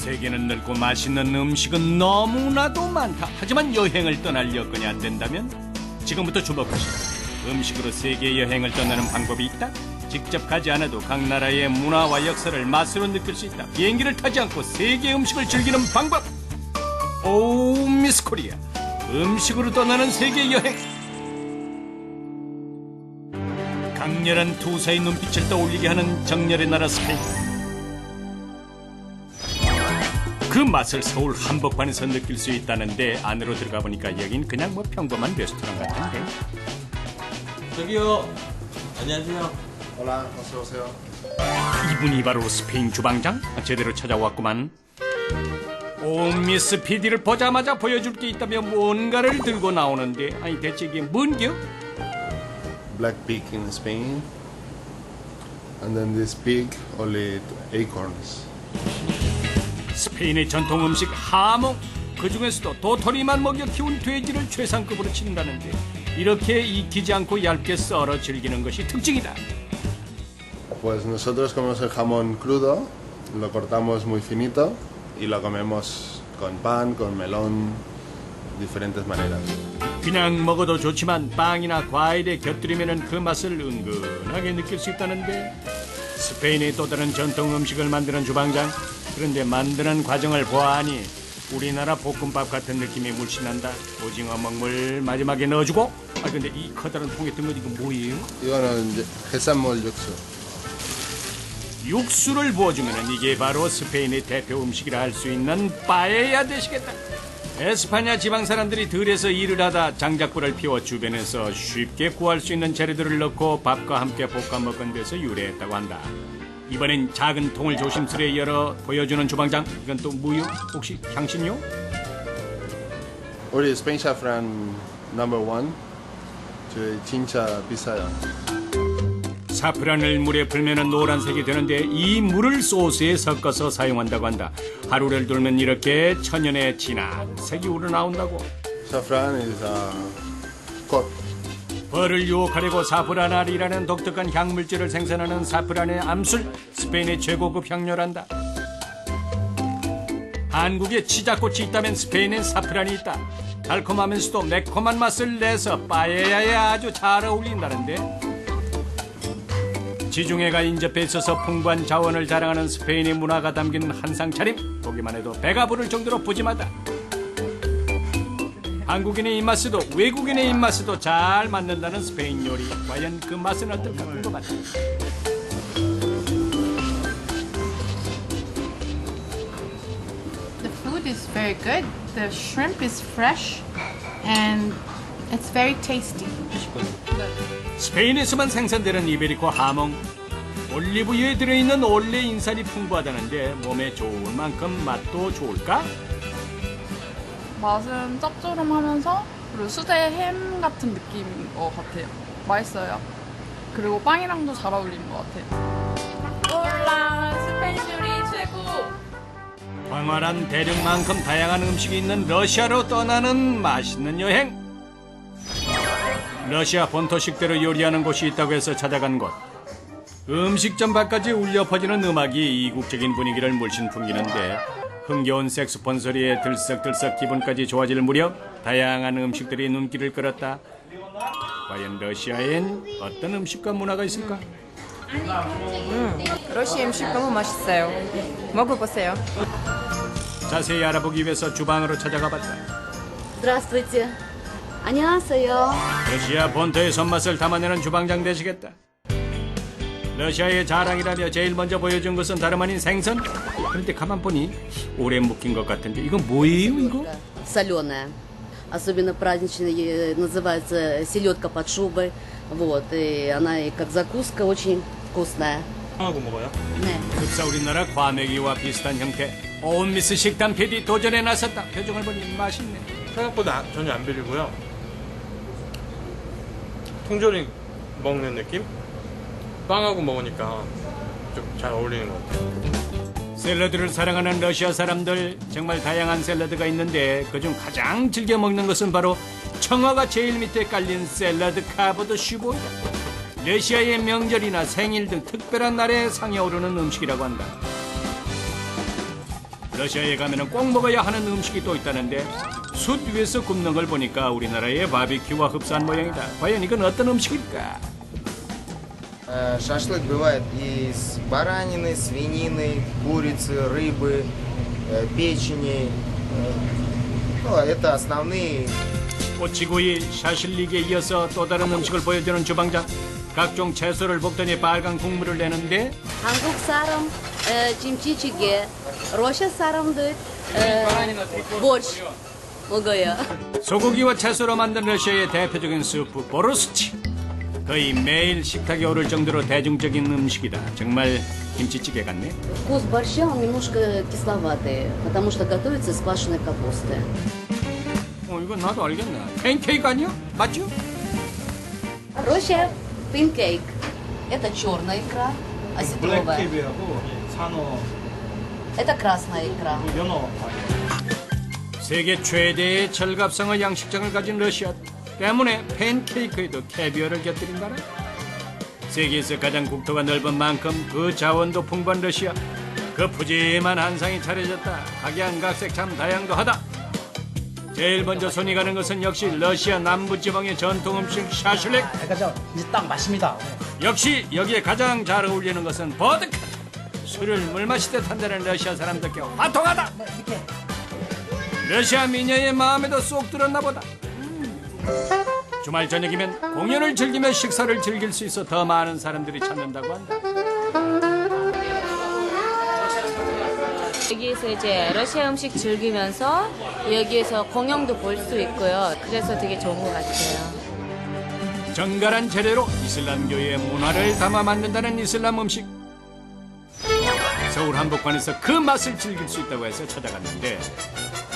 세계는 넓고 맛있는 음식은 너무나도 많다. 하지만 여행을 떠날 여건이 안 된다면 지금부터 주목하시라. 음식으로 세계 여행을 떠나는 방법이 있다. 직접 가지 않아도 각 나라의 문화와 역사를 맛으로 느낄 수 있다. 비행기를 타지 않고 세계 음식을 즐기는 방법. 오 미스 코리아, 음식으로 떠나는 세계 여행. 강렬한 투사의 눈빛을 떠올리게 하는 정열의 나라 스페인. 그 맛을 서울 한복판에서 느낄 수 있다는데 안으로 들어가 보니까 여긴 그냥 뭐 평범한 레스토랑 같은데. 저기요. 안녕하세요. Hola, 어서 오세요. 이분이 바로 스페인 주방장? 제대로 찾아왔구만. 오 미스 PD를 보자마자 보여줄 게 있다며 뭔가를 들고 나오는데 아니 대체 이게 뭔겨? Black pig in Spain. And then this pig only acorns. 스페인의 전통 음식 하몽. 그 중에서도 도토리만 먹여 키운 돼지를 최상급으로 친다는데 이렇게 익히지 않고 얇게 썰어 즐기는 것이 특징이다. Pues nosotros comemos el jamón crudo, lo cortamos muy finito y lo comemos con pan, con melón, diferentes maneras. 그냥 먹어도 좋지만 빵이나 과일에 곁들이면 그 맛을 은근하게 느낄 수 있다는데 스페인의 또 다른 전통 음식을 만드는 주방장. 그런데 만드는 과정을 보아하니 우리나라 볶음밥 같은 느낌이 물씬 난다. 오징어 먹물 마지막에 넣어주고. 아 근데 이 커다란 통에 든 거 이거 뭐예요? 이거는 이제 해산물 육수. 육수를 부어주면 이게 바로 스페인의 대표 음식이라 할 수 있는 빠에야 되시겠다. 에스파냐 지방 사람들이 들에서 일을 하다 장작불을 피워 주변에서 쉽게 구할 수 있는 재료들을 넣고 밥과 함께 볶아 먹은 데서 유래했다고 한다. 이번엔 작은 통을 조심스레 열어 보여주는 주방장. 이건 또 뭐요? 혹시 향신료? 우리 스페인 사프란 넘버 1. 저희 진짜 비싸요. 사프란을 물에 불면 노란색이 되는데 이 물을 소스에 섞어서 사용한다고 한다. 하루를 돌면 이렇게 천연의 진한 색이 우러나온다고. Saffron is cod. 벌을 유혹하려고 사프라날이라는 독특한 향물질을 생산하는 사프란의 암술. 스페인의 최고급 향료란다. 한국에 치자꽃이 있다면 스페인엔 사프란이 있다. 달콤하면서도 매콤한 맛을 내서 빠에야에 아주 잘 어울린다는데 지중해가 인접해 있어서 풍부한 자원을 자랑하는 스페인의 문화가 담긴 한상 차림. 보기만 해도 배가 부를 정도로 푸짐하다. 한국인의 입맛에도 외국인의 입맛에도 잘 맞는다는 스페인 요리. 과연 그 맛은 어떨까 궁금하다. The food is very good. The shrimp is fresh and it's very tasty. 스페인에서만 생산되는 이베리코 하몽. 올리브유에 들어있는 올레 인살이 풍부하다는데 몸에 좋을 만큼 맛도 좋을까? 맛은 짭조름하면서 그리고 수제 햄 같은 느낌인 것 같아요. 맛있어요. 그리고 빵이랑도 잘 어울리는 것 같아요. 올라 스페인 요리 최고! 광활한 대륙만큼 다양한 음식이 있는 러시아로 떠나는 맛있는 여행. 러시아 본토식대로 요리하는 곳이 있다고 해서 찾아간 곳. 음식점 밖까지 울려 퍼지는 음악이 이국적인 분위기를 물씬 풍기는데 흥겨운 색소폰 소리에 들썩들썩 기분까지 좋아질 무렵 다양한 음식들이 눈길을 끌었다. 과연 러시아엔 어떤 음식과 문화가 있을까? 러시아 음식 너무 맛있어요. 먹어보세요. 자세히 알아보기 위해서 주방으로 찾아가 봤다. Здравствуйте. 안녕하세요. 러시아 본토의 손맛을 담아내는 주방장 되시겠다. 러시아의 자랑이라며 제일 먼저 보여준 것은 다름 아닌 생선. 그런데 가만 보니 오래 묵힌 것 같은데 이건 뭐예요 이거? Соленая. Особенно праздничная называется селедка под шубой. Вот, и она и как закуска очень вкусная. 하고 먹어요? 네. 흡사 우리나라 과메기와 비슷한 형태. 온미스 식단 PD 도전에 나섰다. 표정을 보니 맛있네. 생각보다 전혀 안 비리고요. 통조림 먹는 느낌? 빵하고 먹으니까 좀 잘 어울리는 것 같아요. 샐러드를 사랑하는 러시아 사람들. 정말 다양한 샐러드가 있는데 그중 가장 즐겨 먹는 것은 바로 청어가 제일 밑에 깔린 샐러드 카보드 슈보이다. 러시아의 명절이나 생일 등 특별한 날에 상에 오르는 음식이라고 한다. 러시아에 가면 꼭 먹어야 하는 음식이 또 있다는데 숯 위에서 굽는 걸 보니까 우리나라의 바비큐와 흡사한 모양이다. 과연 이건 어떤 음식일까? Шашлык бывает из баранины, свинины, курицы, рыбы, печени. Ну, это основные. 꼬치구이, 샤실릭에 이어서 또 다른 음식을 보여주는 주방장. 각종 채소를 볶더니 빨간 국물을 내는데 한국 사람 김치찌개, 러시아 사람들 борщ 먹어요. 소고기와 채소로 만든 러시아의 대표적인 수프 보르스치. 거의 매일 식탁에 오를 정도로 대중적인 음식이다. 정말 김치찌개 같네. Вкус борща он немножко кисловатый, потому что готовится из квашеной капусты. 이건 나도 알겠네. 팬케이크 아니야? 맞죠? Россия пинкейк. Это черная икра, осетровая. Это красная икра. 세계 최대의 철갑상어 양식장을 가진 러시아 때문에 팬케이크에도 캐비어를 곁들인다나? 세계에서 가장 국토가 넓은 만큼 그 자원도 풍부한 러시아. 그 푸짐한 한상이 차려졌다. 각양각색 참 다양도하다. 제일 먼저 손이 가는 것은 역시 러시아 남부지방의 전통 음식 샤슐렉. 이제 딱 맛입니다. 역시 여기에 가장 잘 어울리는 것은 버드카. 술을 물 마시듯 한다는 러시아 사람들께 화통하다. 러시아 미녀의 마음에도 쏙 들었나 보다. 주말 저녁이면 공연을 즐기며 식사를 즐길 수 있어 더 많은 사람들이 찾는다고 한다. 여기에서 이제 러시아 음식 즐기면서 여기에서 공연도 볼 수 있고요. 그래서 되게 좋은 것 같아요. 정갈한 재료로 이슬람교의 문화를 담아 만든다는 이슬람 음식. 서울 한복판에서 그 맛을 즐길 수 있다고 해서 찾아갔는데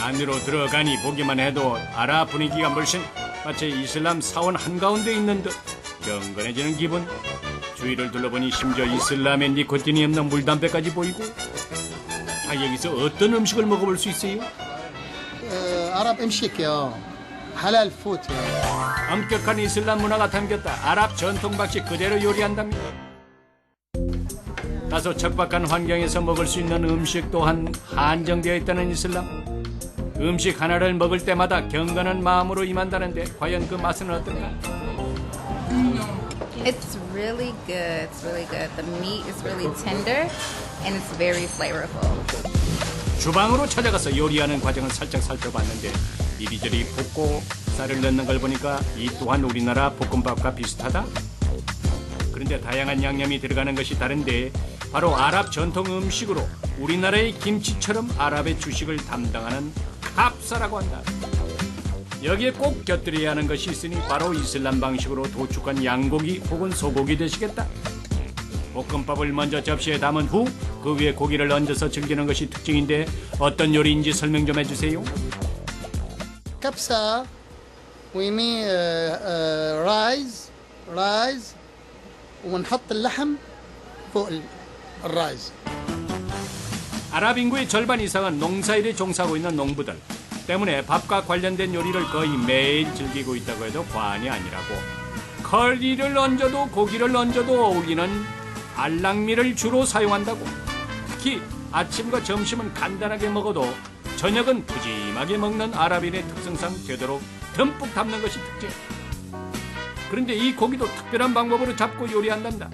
안으로 들어가니 보기만 해도 아랍 분위기가 물씬 마치 이슬람 사원 한가운데 있는 듯 경건해지는 기분. 주위를 둘러보니 심지어 이슬람의 니코틴이 없는 물담배까지 보이고. 여기서 어떤 음식을 먹어볼 수 있어요? 아랍 음식이요. 할랄 푸드. 엄격한 이슬람 문화가 담겼다. 아랍 전통 방식 그대로 요리한답니다. 다소 척박한 환경에서 먹을 수 있는 음식 또한 한정되어 있다는 이슬람. 음식 하나를 먹을 때마다 경건한 마음으로 임한다는데 과연 그 맛은 어떨까? It's really good. It's really good. The meat is really tender and it's very flavorful. 주방으로 찾아가서 요리하는 과정을 살짝 살펴봤는데 이리저리 볶고 쌀을 넣는 걸 보니까 이 또한 우리나라 볶음밥과 비슷하다. 그런데 다양한 양념이 들어가는 것이 다른데 바로 아랍 전통 음식으로 우리나라의 김치처럼 아랍의 주식을 담당하는 캅사라고 한다. 여기에 꼭 곁들여야 하는 것이 있으니 바로 이슬람 방식으로 도축한 양고기 혹은 소고기 되시겠다. 볶음밥을 먼저 접시에 담은 후 그 위에 고기를 얹어서 즐기는 것이 특징인데 어떤 요리인지 설명 좀 해주세요. كبسة ويمي رايز ونحط اللحم فوق الرايز. 아랍 인구의 절반 이상은 농사일에 종사하고 있는 농부들 때문에 밥과 관련된 요리를 거의 매일 즐기고 있다고 해도 과언이 아니라고. 커리를 얹어도 고기를 얹어도 어울리는 알랑미를 주로 사용한다고. 특히 아침과 점심은 간단하게 먹어도 저녁은 푸짐하게 먹는 아랍인의 특성상 되도록 듬뿍 담는 것이 특징. 그런데 이 고기도 특별한 방법으로 잡고 요리한단다.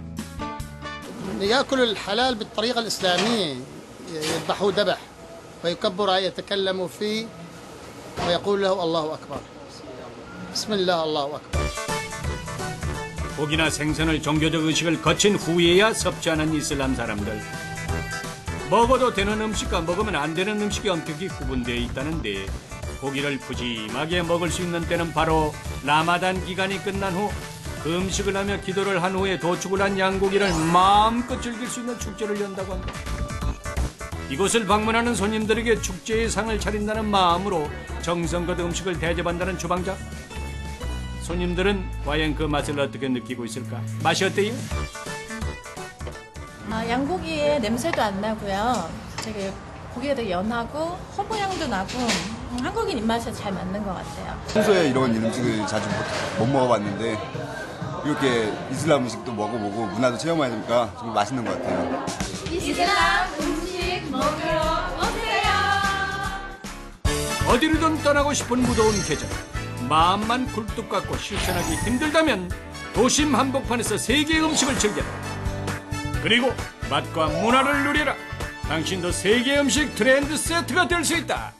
يأكل الحلال بالطريقة الإسلامية يذبحوا ذبح ويكبر يتكلموا فيه ويقول له الله أكبر بسم الله الله أكبر. 고기나 생선을 종교적 의식을 거친 후에야 섭취하는 이슬람 사람들. 먹어도 되는 음식과 먹으면 안 되는 음식이 엄격히 구분되어 있다는데 고기를 푸짐하게 먹을 수 있는 때는 바로 라마단 기간이 끝난 후 그 음식을 하며 기도를 한 후에 도축을 한 양고기를 마음껏 즐길 수 있는 축제를 연다고 합니다. 이곳을 방문하는 손님들에게 축제의 상을 차린다는 마음으로 정성껏 음식을 대접한다는 주방장. 손님들은 과연 그 맛을 어떻게 느끼고 있을까? 맛이 어때요? 양고기에 냄새도 안 나고요. 되게 고기가 되게 연하고 허브 향도 나고 한국인 입맛에 잘 맞는 것 같아요. 평소에 이런 음식을 자주 못 먹어봤는데 이렇게 이슬람 음식도 먹어보고 문화도 체험하니까 정말 맛있는 것 같아요. 이슬람 음식 먹으러 오세요. 어디로든 떠나고 싶은 무더운 계절, 마음만 굴뚝 같고 실천하기 힘들다면 도심 한복판에서 세계 음식을 즐겨라. 그리고 맛과 문화를 누려라. 당신도 세계 음식 트렌드 세트가 될 수 있다.